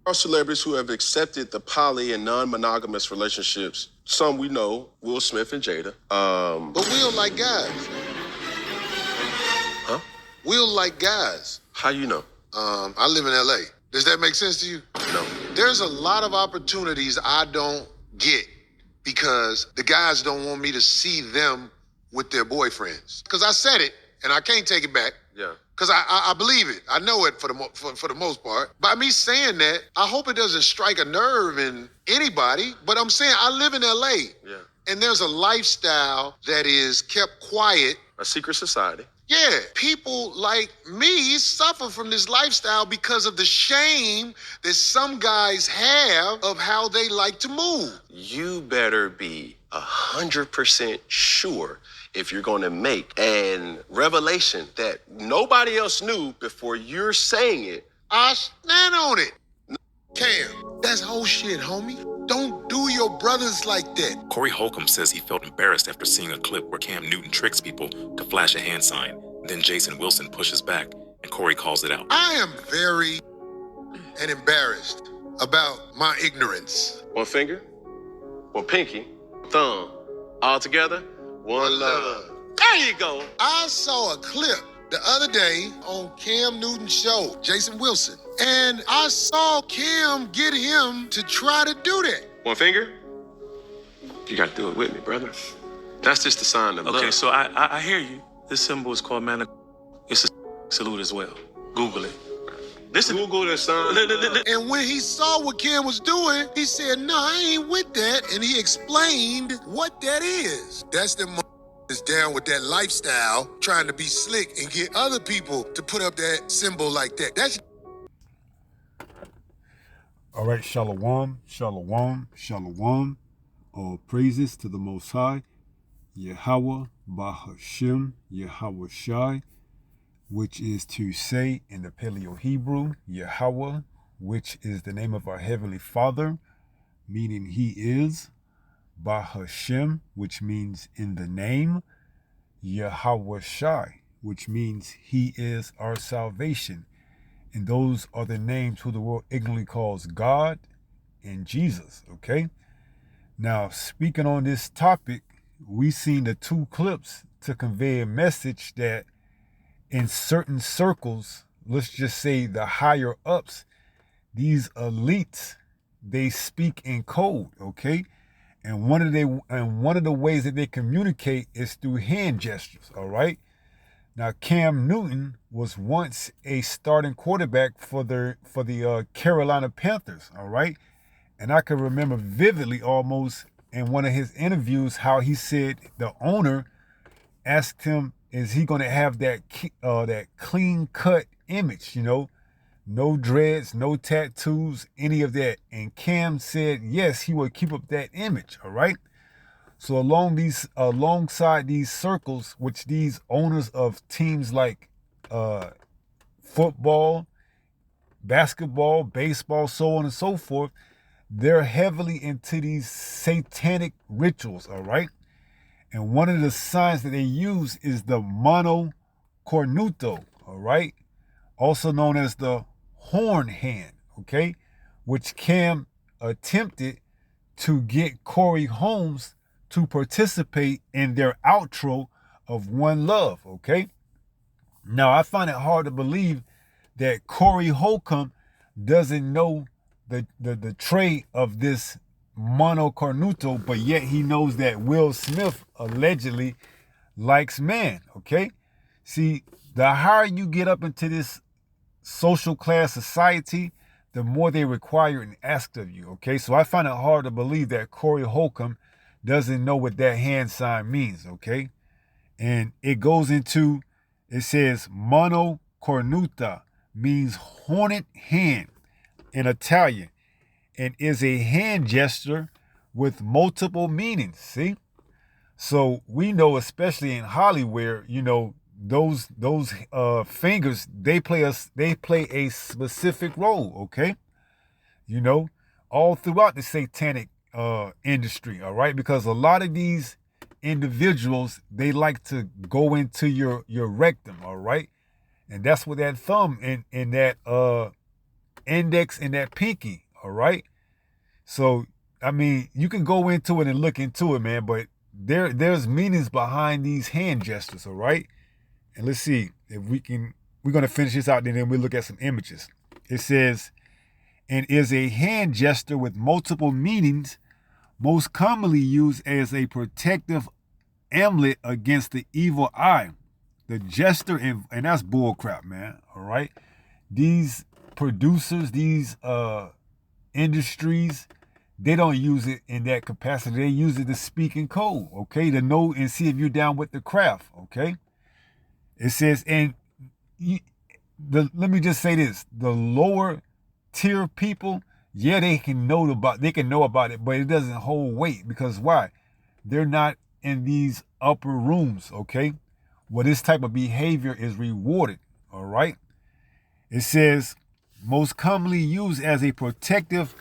Are celebrities who have accepted the poly and non-monogamous relationships. Some we know, Will Smith and Jada. But we don't like guys. Huh? We don't like guys. How you know? I live in LA. Does that make sense to you? No. There's a lot of opportunities I don't get because the guys don't want me to see them with their boyfriends. Because I said it and I can't take it back. Yeah. Because I believe it. I know it for the most part. By me saying that, I hope it doesn't strike a nerve in anybody. But I'm saying I live in LA. Yeah. And there's a lifestyle that is kept quiet. A secret society. Yeah, people like me suffer from this lifestyle because of the shame that some guys have of how they like to move. You better be 100% sure if you're going to make an revelation that nobody else knew before you're saying it. I stand on it. Cam, that's whole shit, homie. Don't do your brothers like that. Corey Holcomb says he felt embarrassed after seeing a clip where Cam Newton tricks people to flash a hand sign. Then Jason Wilson pushes back, and Corey calls it out. I am very and embarrassed about my ignorance. One finger, one pinky, thumb, all together, one love. There you go. I saw a clip the other day on Cam Newton's show, Jason Wilson, and I saw Cam get him to try to do that. One finger? You got to do it with me, brother. That's just a sign of love. Okay, so I hear you. This symbol is called man. It's a salute as well. Google it. Listen. Google this, son. And when he saw what Cam was doing, he said, "No, I ain't with that." And he explained what that is. That's the is down with that lifestyle, trying to be slick and get other people to put up that symbol like that. That's all right. Shalom, shalom, shalom. All praises to the Most High, Yahweh, Bahashem, Yahweh Shai, which is to say in the Paleo Hebrew, Yahweh, which is the name of our Heavenly Father, meaning He is, Bahashem, which means in the name, Yahweh Shai, which means He is our salvation. And those are the names who the world ignorantly calls God and Jesus, okay? Now, speaking on this topic, we seen the two clips to convey a message that in certain circles, let's just say the higher ups, these elites, they speak in code, okay? And one of the ways that they communicate is through hand gestures, all right? Now, Cam Newton was once a starting quarterback for the Carolina Panthers, all right? And I can remember vividly almost in one of his interviews how he said the owner asked him, is he going to have that clean-cut image, you know? No dreads, no tattoos, any of that. And Cam said, yes, he would keep up that image, all right? So alongside these circles, which these owners of teams like football, basketball, baseball, so on and so forth, they're heavily into these satanic rituals, all right? And one of the signs that they use is the mono cornuto, all right? Also known as the horn hand, okay? Which Cam attempted to get Corey Holmes to participate in their outro of One Love, okay? Now, I find it hard to believe that Corey Holcomb doesn't know the trade of this mono cornuto, but yet he knows that Will Smith allegedly likes man, okay? See, the higher you get up into this social class society, the more they require and ask of you, okay? So I find it hard to believe that Corey Holcomb doesn't know what that hand sign means, okay? And it goes into, it says mono cornuta, means horned hand in Italian, and is a hand gesture with multiple meanings, see? So we know, especially in Hollywood, you know, those fingers, they play a specific role, okay? You know, all throughout the satanic industry, all right? Because a lot of these individuals, they like to go into your rectum, all right? And that's what that thumb in that index and that pinky, all right? So, I mean, you can go into it and look into it, man, but there's meanings behind these hand gestures, all right? And let's see if we're going to finish this out, and then we'll look at some images. It says, and is a hand gesture with multiple meanings, most commonly used as a protective amulet against the evil eye. The gesture, and that's bullcrap, man, all right? These producers, these industries, they don't use it in that capacity. They use it to speak in code, okay? To know and see if you're down with the craft, okay? It says, and let me just say this: the lower tier people, yeah, they can know about it, but it doesn't hold weight because why? They're not in these upper rooms, okay? Well, this type of behavior is rewarded, all right? It says, most commonly used as a protective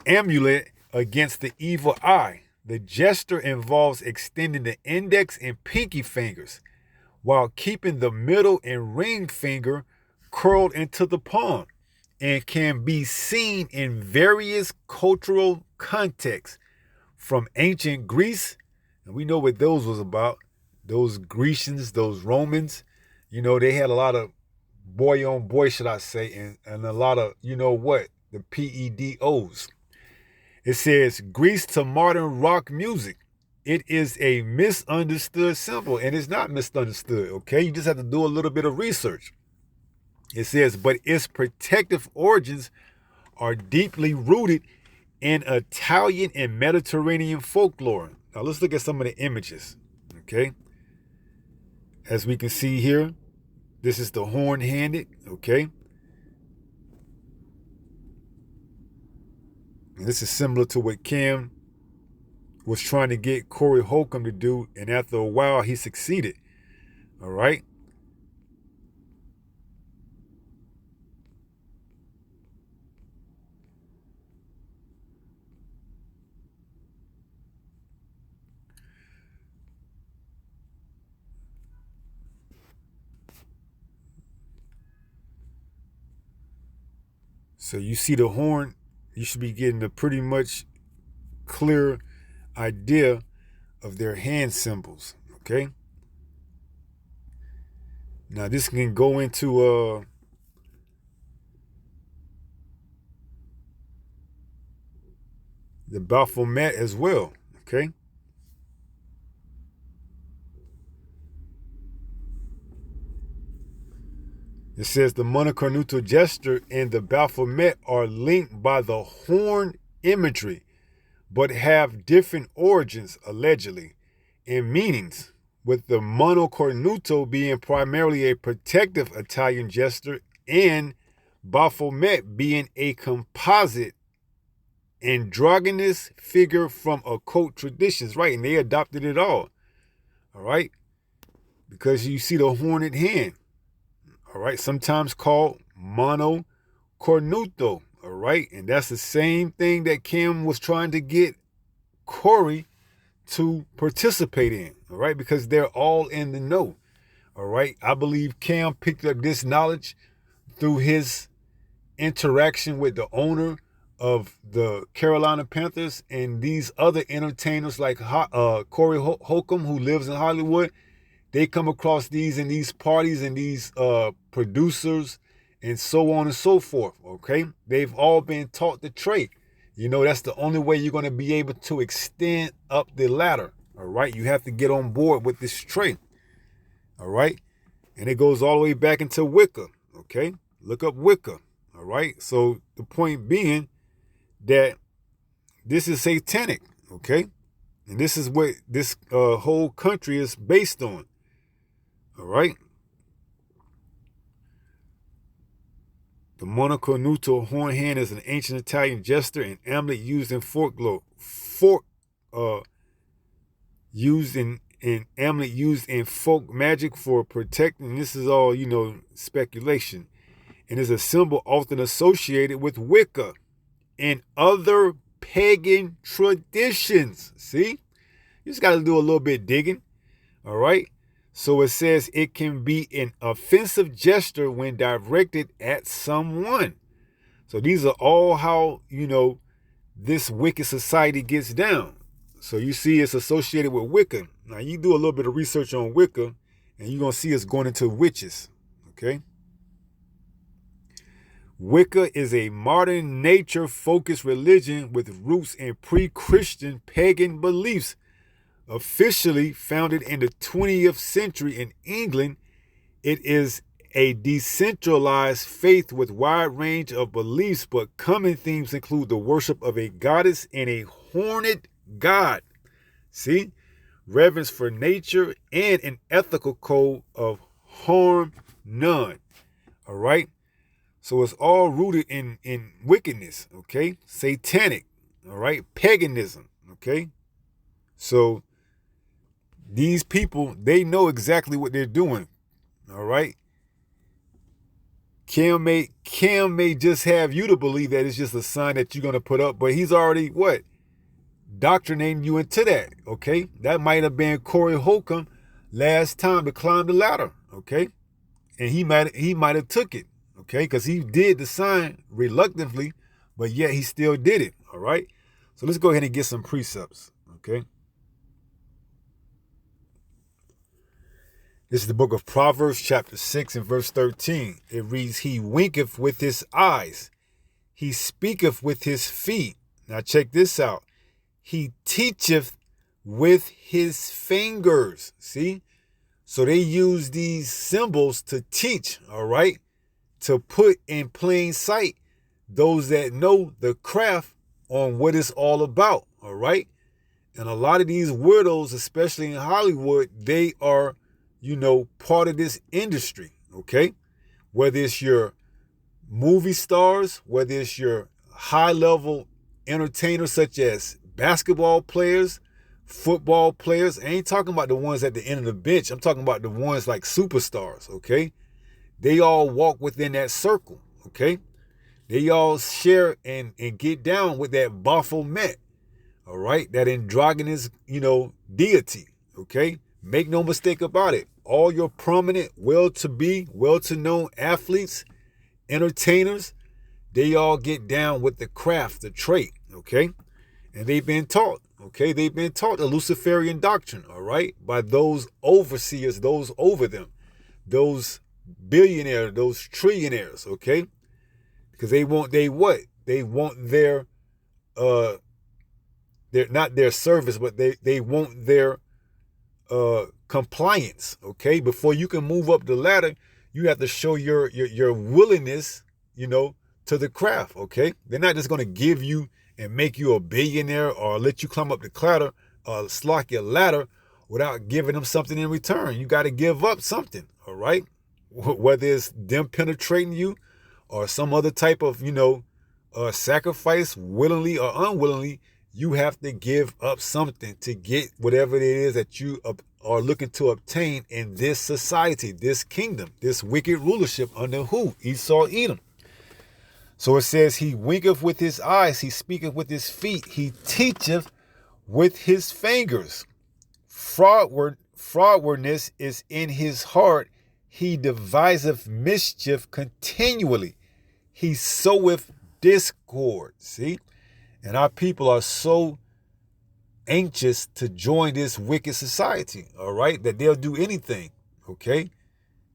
amulet against the evil eye. The gesture involves extending the index and pinky fingers while keeping the middle and ring finger curled into the palm, and can be seen in various cultural contexts from ancient Greece, and we know what those was about. Those Grecians, those Romans, you know, they had a lot of boy on boy, should I say, and a lot of, you know what, the PEDOs. It says, Greece to modern rock music. It is a misunderstood symbol, and it's not misunderstood, okay? You just have to do a little bit of research. It says, but its protective origins are deeply rooted in Italian and Mediterranean folklore. Now let's look at some of the images, okay? As we can see here, this is the horn-handed, okay? And this is similar to what Cam was trying to get Corey Holcomb to do, and after a while, he succeeded, all right? So you see the horn, you should be getting a pretty much clear idea of their hand symbols, okay? Now this can go into the Baphomet as well, okay? It says the Monocornuto gesture and the Baphomet are linked by the horn imagery, but have different origins, allegedly, and meanings, with the Monocornuto being primarily a protective Italian gesture and Baphomet being a composite androgynous figure from occult traditions, right? And they adopted it all right? Because you see the horned hand, all right? Sometimes called monocornuto, all right? And that's the same thing that Cam was trying to get Corey to participate in, all right? Because they're all in the know, all right? I believe Cam picked up this knowledge through his interaction with the owner of the Carolina Panthers and these other entertainers like Corey Holcomb, who lives in Hollywood. They come across these in these parties and these producers and so on and so forth, okay? They've all been taught the trade. You know, that's the only way you're going to be able to extend up the ladder, all right? You have to get on board with this trade, all right? And it goes all the way back into Wicca, okay? Look up Wicca, all right? So the point being that this is satanic, okay? And this is what this whole country is based on, all right? The monocornuto horn hand is an ancient Italian gesture and amulet used in folklore. Used in amulet used in folk magic for protecting. This is all, you know, speculation. And is a symbol often associated with Wicca and other pagan traditions. See? You just got to do a little bit digging. All right? So it says it can be an offensive gesture when directed at someone. So these are all how, this wicked society gets down. So you see it's associated with Wicca. Now you do a little bit of research on Wicca and you're going to see it's going into witches. Okay. Wicca is a modern nature-focused religion with roots in pre-Christian pagan beliefs. Officially founded in the 20th century in England, it is a decentralized faith with wide range of beliefs, but common themes include the worship of a goddess and a horned god. See? Reverence for nature and an ethical code of harm none. All right? So it's all rooted in wickedness, okay? Satanic, all right? Paganism, okay? So these people, they know exactly what they're doing, all right? Cam may just have you to believe that it's just a sign that you're going to put up, but he's already, doctrinating you into that, okay? That might have been Corey Holcomb last time to climb the ladder, okay? And he might have took it, okay? Because he did the sign reluctantly, but yet he still did it, all right? So let's go ahead and get some precepts, okay? This is the book of Proverbs, chapter 6 and verse 13. It reads, he winketh with his eyes. He speaketh with his feet. Now check this out. He teacheth with his fingers. See? So they use these symbols to teach, all right? To put in plain sight those that know the craft on what it's all about, all right? And a lot of these weirdos, especially in Hollywood, they are, part of this industry, okay? Whether it's your movie stars, whether it's your high-level entertainers such as basketball players, football players. I ain't talking about the ones at the end of the bench. I'm talking about the ones like superstars, okay? They all walk within that circle, okay? They all share and get down with that Baphomet, all right? That androgynous, deity, okay? Make no mistake about it. All your prominent, well-to-be, well-to-known athletes, entertainers, they all get down with the craft, the trait, okay? And they've been taught, okay? They've been taught the Luciferian doctrine, all right? By those overseers, those over them, those billionaires, those trillionaires, okay? Because they want their not their service, but they want their compliance, okay? Before you can move up the ladder, you have to show your willingness, to the craft, okay? They're not just going to give you and make you a billionaire or let you climb up the ladder without giving them something in return. You got to give up something, all right? Whether it's them penetrating you or some other type of, sacrifice, willingly or unwillingly, you have to give up something to get whatever it is that you are looking to obtain in this society, this kingdom, this wicked rulership under who? Esau, Edom. So it says, he winketh with his eyes, he speaketh with his feet, he teacheth with his fingers. Frowardness is in his heart, he deviseth mischief continually. He soweth discord. See? And our people are so anxious to join this wicked society, all right, that they'll do anything, okay?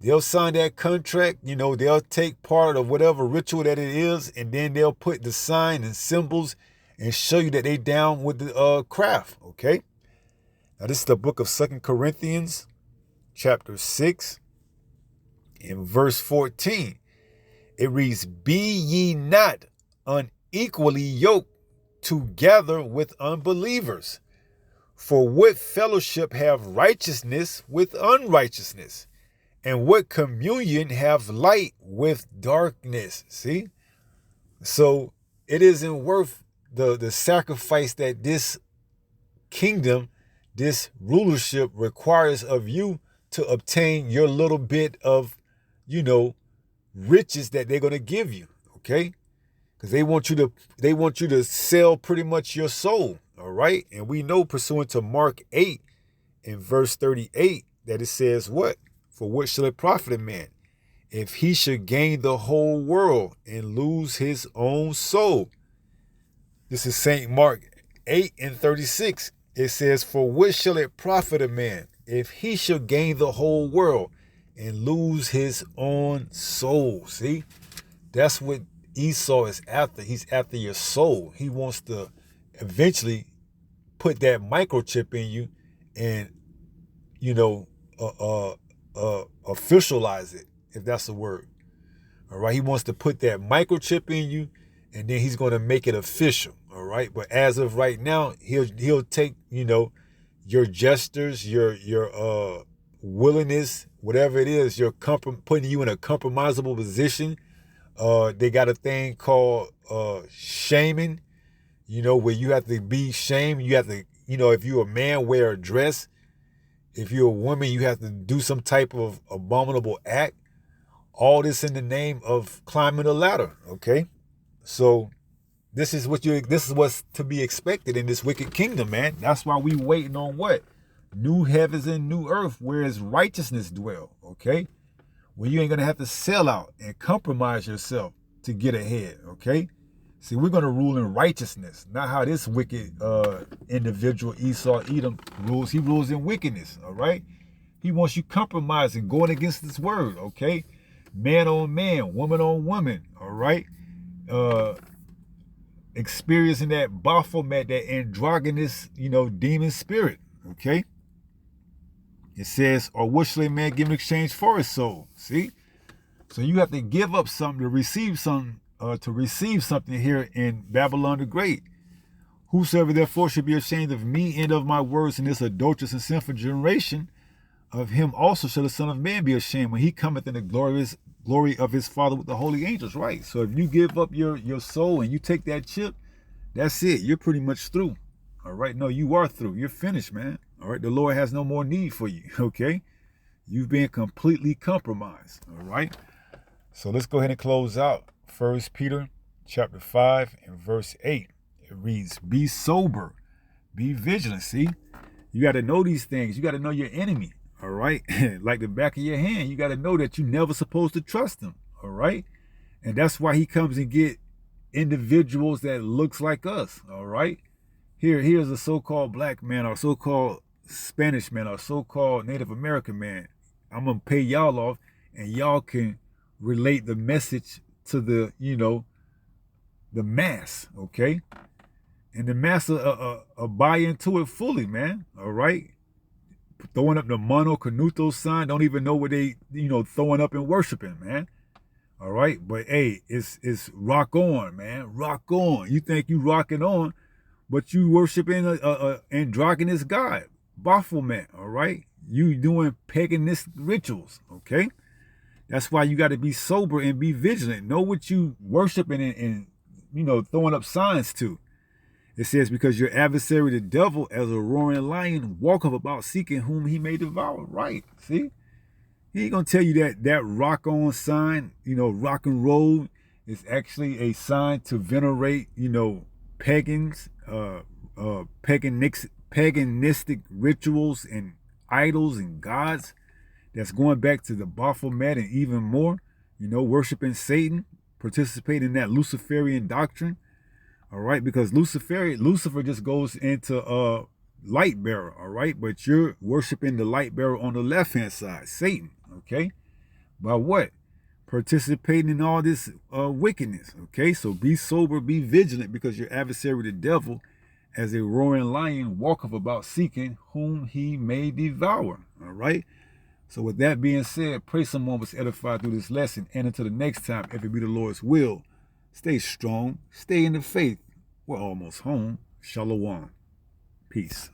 They'll sign that contract, they'll take part of whatever ritual that it is, and then they'll put the sign and symbols and show you that they down with the craft, okay? Now, this is the book of 2 Corinthians, chapter 6, in verse 14. It reads, be ye not unequally yoked together with unbelievers. For what fellowship have righteousness with unrighteousness? And what communion have light with darkness? See? So it isn't worth the sacrifice that this kingdom, this rulership requires of you to obtain your little bit of, riches that they're going to give you. Okay? Because they want you to sell pretty much your soul, all right? And we know, pursuant to Mark 8 in verse 38, that it says what? For what shall it profit a man if he should gain the whole world and lose his own soul. This is St. Mark 8:36. It says, for what shall it profit a man if he shall gain the whole world and lose his own soul? See, that's what Esau is after. He's after your soul. He wants to eventually put that microchip in you and, officialize it, if that's the word. All right. He wants to put that microchip in you, and then he's going to make it official. All right. But as of right now, he'll take, your gestures, your willingness, whatever it is, putting you in a compromisable position. They got a thing called shaming, where you have to be shamed. You have to, if you're a man, wear a dress. If you're a woman, you have to do some type of abominable act. All this in the name of climbing the ladder. Okay, so this is what's to be expected in this wicked kingdom, man. That's why we waiting on what? New heavens and new earth, where his righteousness dwell. Okay, where you ain't gonna have to sell out and compromise yourself to get ahead. Okay, see, we're gonna rule in righteousness, not how this wicked individual Esau Edom rules. He rules in wickedness. All right, he wants you compromising, going against his word. Okay, man on man, woman on woman. All right, experiencing that Baphomet, that androgynous, demon spirit. Okay. It says, or what shall a man give in exchange for his soul? See? So you have to give up something to receive something, here in Babylon the Great. Whosoever therefore should be ashamed of me and of my words in this adulterous and sinful generation, of him also shall the Son of Man be ashamed when he cometh in the glory of his Father with the holy angels. Right. So if you give up your soul and you take that chip, that's it. You're pretty much through. All right. No, you are through. You're finished, man. All right. The Lord has no more need for you. Okay. You've been completely compromised. All right. So let's go ahead and close out 1 Peter chapter 5 and verse 8. It reads, be sober, be vigilant. See, you got to know these things. You got to know your enemy. All right. Like the back of your hand. You got to know that you're never supposed to trust him. All right. And that's why he comes and get individuals that looks like us. All right. Here's a so-called black man, or so-called Spanish man, or so-called Native American man. I'm going to pay y'all off, and y'all can relate the message to the, the mass, okay? And the mass will buy into it fully, man, all right? Throwing up the Mano Canuto sign, don't even know what they, throwing up and worshiping, man. All right? But, hey, it's rock on, man, rock on. You think you rocking on, but you worshiping a androgynous god, Baphomet, all right? You doing paganistic rituals, okay? That's why you got to be sober and be vigilant. Know what you worshiping and throwing up signs to. It says, because your adversary, the devil, as a roaring lion, walketh about seeking whom he may devour. Right, see? He ain't going to tell you that rock on sign, rock and roll is actually a sign to venerate, pagans, paganistic rituals and idols and gods that's going back to the Baphomet and even more, worshiping Satan, participating in that Luciferian doctrine. All right, because Lucifer just goes into light bearer, all right, but you're worshiping the light bearer on the left hand side, Satan, okay? By what? Participating in all this wickedness, okay? So be sober, be vigilant, because your adversary, the devil, as a roaring lion, walketh about seeking whom he may devour, all right? So with that being said, pray someone was edified through this lesson, and until the next time, if it be the Lord's will, stay strong, stay in the faith. We're almost home. Shalom. Peace.